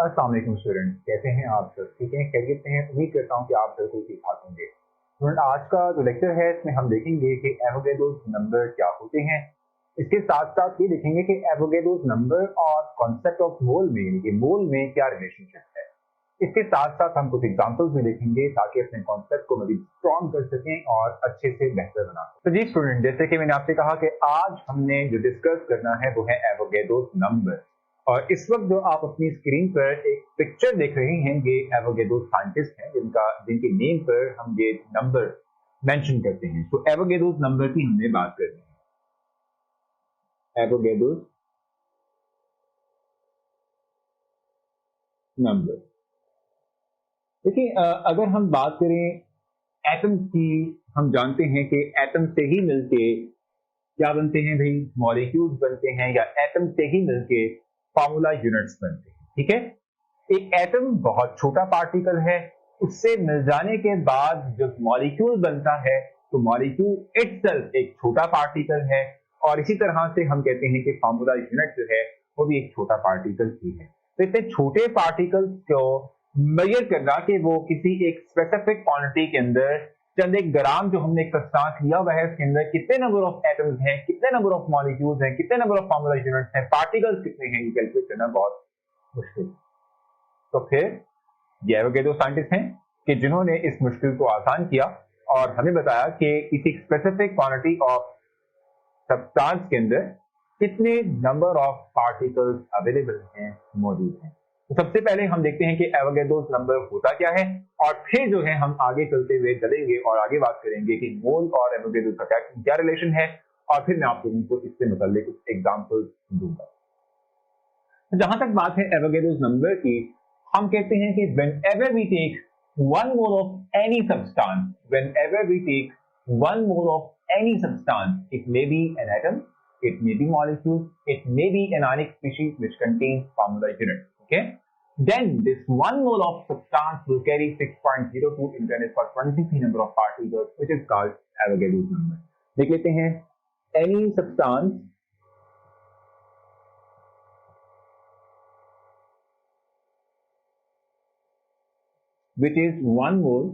अस्सलाम वालेकुम स्टूडेंट्स, कैसे हैं आप सब? ठीक हैं, खैरियत से हैं? उम्मीद करता हूं कि आप बिल्कुल ठीक ठाक होंगे। स्टूडेंट, आज का जो लेक्चर है इसमें हम देखेंगे कि एवोगैड्रोस नंबर क्या होते हैं। इसके साथ साथ ये देखेंगे कि एवोगैड्रोस नंबर और कॉन्सेप्ट ऑफ मोल में, यानी कि मोल में क्या रिलेशनशिप है। इसके साथ साथ हम कुछ एग्जांपल्स भी देखेंगे ताकि अपने कॉन्सेप्ट को मज़ीद स्ट्रॉन्ग कर सकें और अच्छे से बेहतर बना सकें। तो जी स्टूडेंट, जैसे कि मैंने आपसे कहा कि आज हमने जो डिस्कस करना है वो है एवोगैड्रोस नंबर। और इस वक्त जो आप अपनी स्क्रीन पर एक पिक्चर देख रहे हैं, ये एवोगैड्रोस साइंटिस्ट हैं जिनके नेम पर हम ये नंबर मेंशन करते हैं। तो एवोगैड्रोस नंबर की हमने बात करनी है। एवोगैड्रोस नंबर, देखिए अगर हम बात करें एटम की, हम जानते हैं कि एटम से ही मिलके क्या बनते हैं भाई, मॉलिक्यूल्स बनते हैं, या एटम से ही मिलके फार्मूला यूनिट्स बनते हैं। ठीक है, एक एटम बहुत छोटा पार्टिकल है, उससे मिल जाने के बाद जब मॉलिक्यूल बनता है तो मॉलिक्यूल इटसेल्फ एक छोटा पार्टिकल है, और इसी तरह से हम कहते हैं कि फार्मूला यूनिट जो है वो भी एक छोटा पार्टिकल ही है। तो इतने छोटे पार्टिकल्स को मेजर करना कि वो किसी एक स्पेसिफिक क्वांटिटी के अंदर चंद एक ग्राम जो हमने एक सब्सटेंस लिया हुआ है उसके अंदर कितने नंबर ऑफ एटम्स हैं, कितने नंबर ऑफ मॉलिक्यूल्स हैं, कितने नंबर ऑफ फार्मूला यूनिट्स हैं, पार्टिकल्स कितने हैं, ये कैलकुलेट करना बहुत मुश्किल। तो फिर ये एवोगैड्रो साइंटिस्ट हैं कि जिन्होंने इस मुश्किल को आसान किया और हमें बताया कि किसी स्पेसिफिक क्वांटिटी ऑफ सब्सटेंस के अंदर कितने नंबर ऑफ पार्टिकल्स अवेलेबल हैं, मौजूद हैं। तो सबसे पहले हम देखते हैं कि एवोगैड्रोस नंबर होता क्या है, और फिर जो है हम आगे चलते हुए चलेंगे और आगे बात करेंगे कि मोल और एवोगैड्रो का क्या रिलेशन है, और फिर मैं आप लोगों को इससे मुताल्लिक कुछ एग्जांपल्स दूंगा। जहां तक बात है एवोगैड्रोस नंबर की, हम कहते हैं कि whenever we take 1 mole of any substance, whenever we take 1 mole of any substance, it may be an atom, it may be molecule, it may be an ionic species which contains formula unit. Okay, then this 1 mole of substance will carry 6.02 into 10 to the power 23 number of particles, which is called Avogadro's number. देख लेते हैं, any substance which is 1 mole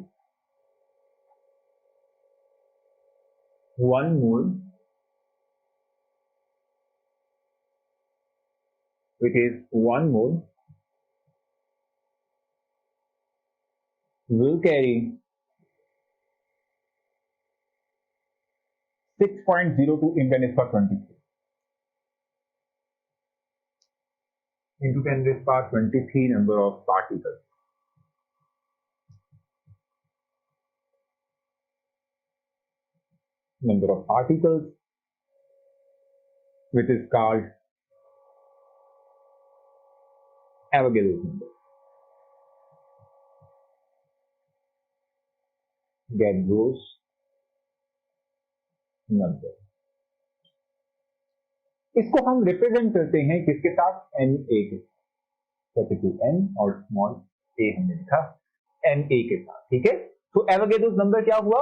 which is 1 mole will carry 6.02 into 10 to the power 23 into 10 to the power 23 number of particles. Number of particles, which is called Avogadro's number. Avogadro's number. इसको हम represent करते हैं किसके साथ, Na के साथ, capital N और small a हमने लिखा Na के साथ। ठीक है, तो एवोगैड्रोस नंबर क्या हुआ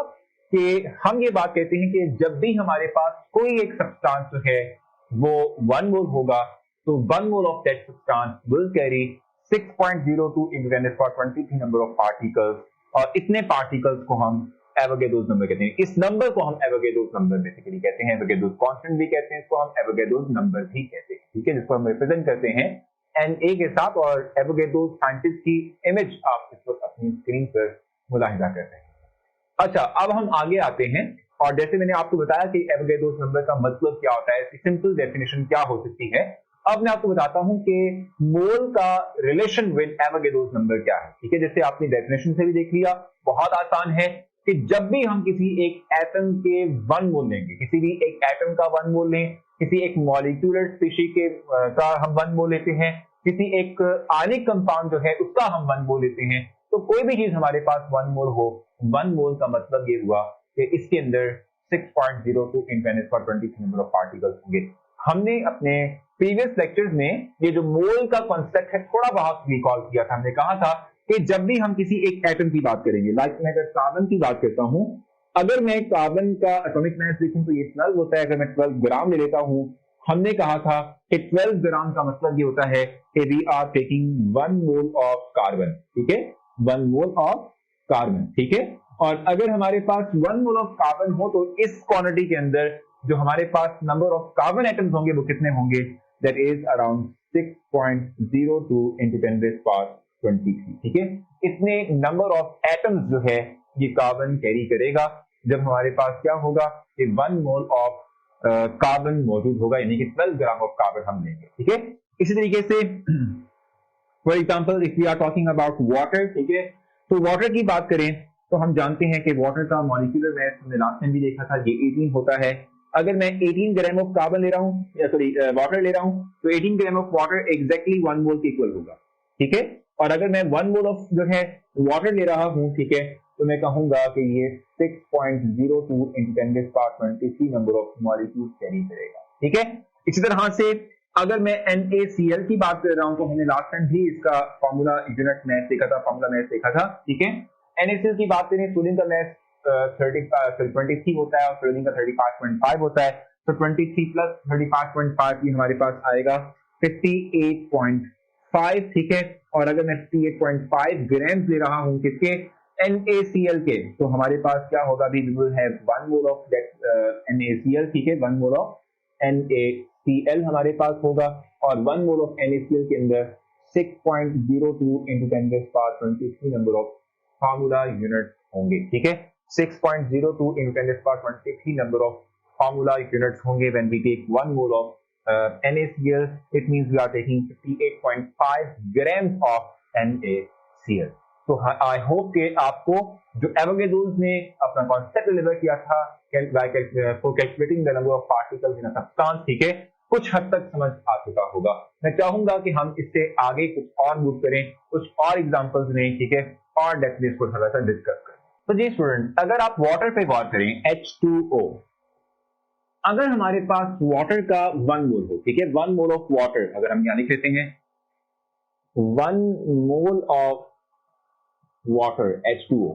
कि हम ये बात कहते हैं कि जब भी हमारे पास कोई एक सब्सटेंस जो है वो 1 मोल होगा, तो 1 mole of that substance will carry 6.02 into 10 to the power 23 number of particles, और इतने पार्टिकल्स को हम एवोगैड्रोस नंबर कहते हैं। इस नंबर को हम एवोगैड्रोस नंबर बेसिकली कहते हैं, एवोगैड्रोस कांस्टेंट भी कहते हैं, इसको हम एवोगैड्रोस नंबर भी कहते हैं। ठीक है, जिसको हम रिप्रेजेंट करते हैं Na के साथ, और एवोगैड्रोस साइंटिस्ट की इमेज आप इस वक्त अपनी स्क्रीन पर मुलाहिजा कर रहे हैं। अच्छा, अब हम आगे आते हैं, और जैसे मैंने आपको बताया कि एवोगैड्रोस नंबर का मतलब क्या होता है, इसकी सिंपल डेफिनेशन क्या हो सकती है। अब मैं आपको बताता हूं कि मोल का रिलेशन विद एवोगैड्रोस नंबर क्या है। ठीक है, जैसे आपने डेफिनेशन से भी देख लिया, बहुत आसान है कि जब भी हम किसी एक एटम के 1 मोल लेंगे, किसी भी एक एटम का 1 मोल लें, किसी एक मॉलिक्यूलर स्पीशीज का हम 1 मोल लेते हैं, किसी एक आयनिक कंपाउंड जो है उसका हम 1 मोल लेते हैं, तो कोई भी चीज हमारे पास 1 मोल हो, 1 मोल का मतलब ये हुआ कि इसके अंदर 6.02 into 10 to the power 23 number of particles होंगे। हमने अपने प्रीवियस लेक्चर्स में ये जो मोल का कॉन्सेप्ट है थोड़ा बहुत रिकॉल किया था। हमने कहा था कि जब भी हम किसी एक एटम की बात करेंगे, लाइक मैं अगर कार्बन की बात करता हूं, अगर मैं कार्बन का एटॉमिक मास देखूं तो ये 12 होता है। अगर मैं 12 ग्राम ले लेता हूं हमने कहा था कि 12 ग्राम का मतलब ये होता है कि we are taking 1 mole of carbon, ठीक है, 1 मोल ऑफ कार्बन, ठीक है। और अगर हमारे पास 1 मोल ऑफ कार्बन हो तो इस क्वांटिटी के अंदर जो हमारे पास नंबर ऑफ कार्बन एटम्स होंगे वो कितने होंगे, that is around 6.02 into 10 raised power 23, ठीक है। इतने नंबर ऑफ एटम्स जो है ये कार्बन कैरी करेगा जब हमारे पास क्या होगा कि 1 मोल ऑफ कार्बन मौजूद होगा, यानी कि 12 ग्राम ऑफ कार्बन हम लेंगे, ठीक है। इसी तरीके से for example if we are talking about water, ठीक है, तो वाटर की बात करें तो हम जानते हैं कि वाटर का मॉलिक्यूलर मास हमने लास्ट टाइम भी देखा था, ये 18 होता है। अगर मैं 18 ग्राम ऑफ कार्बन ले रहा हूं, या सॉरी वाटर ले रहा हूं, तो 18 ग्राम ऑफ वाटर एग्जैक्टली 1 मोल के इक्वल होगा, ठीक है। और अगर मैं 1 मोल ऑफ जो है वाटर ले रहा हूं, ठीक है, तो मैं कहूंगा कि ये 6.02 into 10 raised power 23 number of molecules carry करेगा, ठीक है। इसी तरह से अगर मैं NaCl की बात कर रहा हूं तो हमने लास्ट टाइम भी इसका फॉर्मूला यूनिट मैथ देखा था, फॉर्मूला मैथ देखा था, ठीक है। NaCl की बात करें, सोडियम का मैथ 23 होता है और क्लोरीन का 35.5 होता है, तो 23 प्लस 35.5 ये हमारे पास आएगा 58.5, ठीक है। और अगर मैं 58.5 ग्राम ले रहा हूं किसके, NaCl के, तो हमारे पास क्या होगा, भी we will have 1 mole of that NaCl, ठीक है, 1 मोल ऑफ NaCl हमारे पास होगा, और 1 मोल ऑफ NaCl के अंदर 6.02 into 10 raised power 23 number of formula unit होंगे, ठीक है। 6.02 into 10 raised power 23 number of formula units होंगे when we take 1 mole of NaCl, it means we are taking 58.5 grams of NaCl। तो I hope कि आपको जो एवोगैड्रो ने अपना कॉन्सेप्ट डिलीवर किया था for calculating the number of particles in a substance, ठीक है, कुछ हद तक समझ आ चुका होगा। मैं चाहूंगा कि हम इससे आगे कुछ और मूव करें, कुछ और एग्जांपल्स लें, ठीक है, और डेफिनेटली इसको थोड़ा सा डिस्कस करें। तो जी स्टूडेंट, अगर आप वाटर पे गौर करें, H2O, अगर हमारे पास वाटर का 1 मोल हो, ठीक है, 1 मोल ऑफ वाटर अगर हम यहां लिख लेते हैं 1 मोल ऑफ वाटर H2O,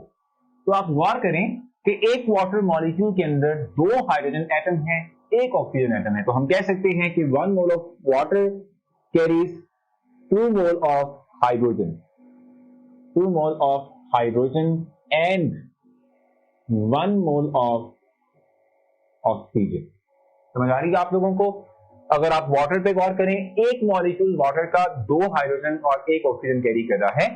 तो आप गौर करें कि एक वाटर मॉलिक्यूल के अंदर 2 हाइड्रोजन एटम है, एक ऑक्सीजन एटम है, तो हम कह सकते हैं कि 1 mole of water carries 2 mole of hydrogen, 2 mole of hydrogen and 1 mole of oxygen. समझ आ रही है आप लोगों को? अगर आप वाटर पे गौर करें, एक मॉलिक्यूल वाटर का 2 हाइड्रोजन और 1 ऑक्सीजन कैरी कर रहा है,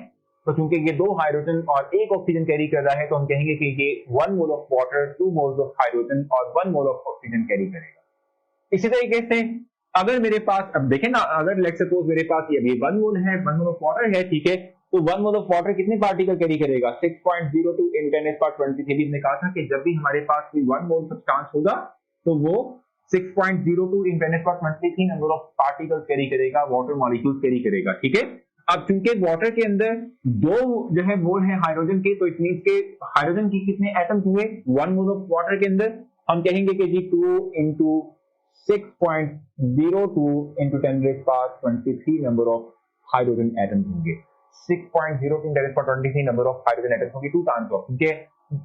तो चूंकि ये 2 हाइड्रोजन और 1 ऑक्सीजन कैरी कर रहा है तो हम कहेंगे कि ये 1 mole of water 2 moles of hydrogen और 1 मोल ऑफ ऑक्सीजन कैरी करेगा। इसी तरीके से अगर मेरे पास, अब देखें ना, अगर लेट्स सपोज मेरे पास ये 1 मोल है, 1 मोल ऑफ वाटर है, ठीक है, तो 1 मोल ऑफ वाटर कितने पार्टिकल कैरी करेगा, 6.02 into 10 raised power 23। हमने कहा था कि जब भी हमारे पास कोई 1 मोल सब्सटेंस होगा तो वो 6.02 into 10 raised power 23 number of particles carry करेगा, वाटर मॉलिक्यूल्स कैरी करेगा, ठीक है। अब चूंकि वाटर के अंदर 2 जो है मोल है हाइड्रोजन के, तो इट मींस के हाइड्रोजन की कितने एटम्स हुए 1 मोल ऑफ वाटर के अंदर, हम कहेंगे कि जी 2 into 6.02 into 10 raised power 23 number of hydrogen atoms होंगे, 6.02 into 10 raised power 23 number of hydrogen atoms होंगे, 2 टाइम्स ऑफ, ठीक है,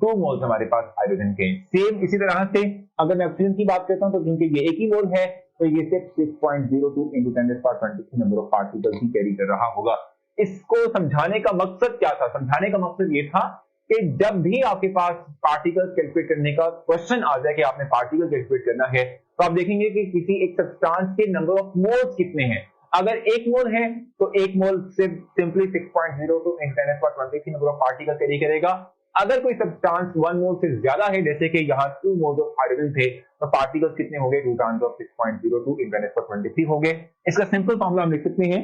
2 मोल्स हमारे पास हाइड्रोजन के। सेम इसी तरह से अगर मैं ऑक्सीजन की बात करता हूं तो क्योंकि ये एक ही मोल है तो ये सिर्फ 6.02 into 10 raised power 23 number of particles he carry कर रहा होगा। इसको समझाने का मकसद क्या था? समझाने का मकसद ये था कि जब भी आपके पास पार्टिकल्स कैलकुलेट करने का क्वेश्चन आ जाए कि आपने पार्टिकल कैलकुलेट करना है, तो आप देखेंगे कि किसी एक सब्सटेंस के नंबर ऑफ मोल्स कितने हैं। अगर 1 मोल है तो 1 mole simply 6.02 into 10 raised power 23 number of particle carry करेगा। अगर कोई सब्सटेंस 1 मोल से ज्यादा है, जैसे कि यहाँ 2 मोल्स ऑफ हाइड्रोजन थे, तो पार्टिकल्स कितने हो गए, 2 times of 6.02 into 10 raised power 23 हो गए। इसका सिंपल फॉर्मूला हम लिख सकते हैं,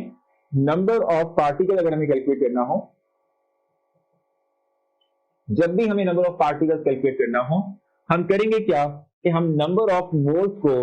नंबर ऑफ पार्टिकल अगर हमें कैलकुलेट करना हो, जब भी हमें नंबर ऑफ पार्टिकल कैलकुलेट करना हो, हम करेंगे क्या कि हम नंबर ऑफ मोल्स को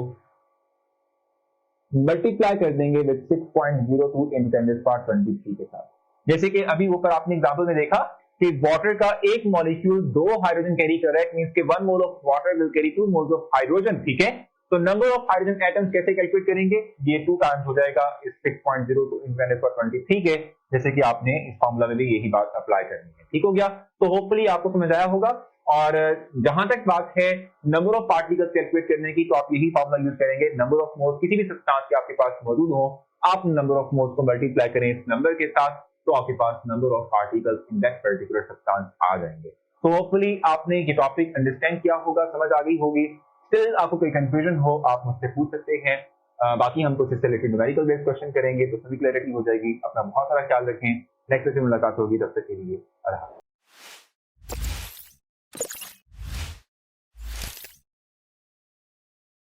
मल्टीप्लाई कर देंगे विद 6.02 into 10 raised power 23 के साथ। जैसे कि अभी ऊपर आपने एग्जांपल में देखा कि वाटर का एक मॉलिक्यूल 2 हाइड्रोजन कैरी कर रहा है, मींस के 1 mole of water will carry 2 moles of hydrogen, ठीक है। तो नंबर ऑफ हाइड्रोजन एटम्स कैसे कैलकुलेट करेंगे, ये 2 टाइम्स हो जाएगा इस 6.02 into 10 raised power 23 के, जैसे कि आपने इस फॉर्मूला में भी यही बात अप्लाई करनी है, ठीक हो गया। तो होपफुली आपको समझ आया होगा। और जहां तक बात है नंबर ऑफ पार्टिकल्स कैलकुलेट करने की, तो आप यही फॉर्मूला यूज करेंगे, नंबर ऑफ मोल्स किसी भी सब्सटेंस के आपके पास मौजूद हो, आप नंबर ऑफ मोल्स को मल्टीप्लाई करें इस नंबर के साथ, तो आपके पास number of particles in that particular substance आ जाएंगे। तो होपफुली आपने ये टॉपिक अंडरस्टैंड किया होगा, समझ आ गई होगी। स्टिल आपको कोई कंफ्यूजन हो आप मुझसे पूछ सकते हैं। बाकी हम कुछ इससे रिलेटेड न्यूमेरिकल बेस्ड क्वेश्चन करेंगे तो सभी क्लैरिटी हो जाएगी। अपना बहुत सारा ख्याल रखें, नेक्स्ट सेशन में मुलाकात होगी, तब तक के लिए अल्लाह।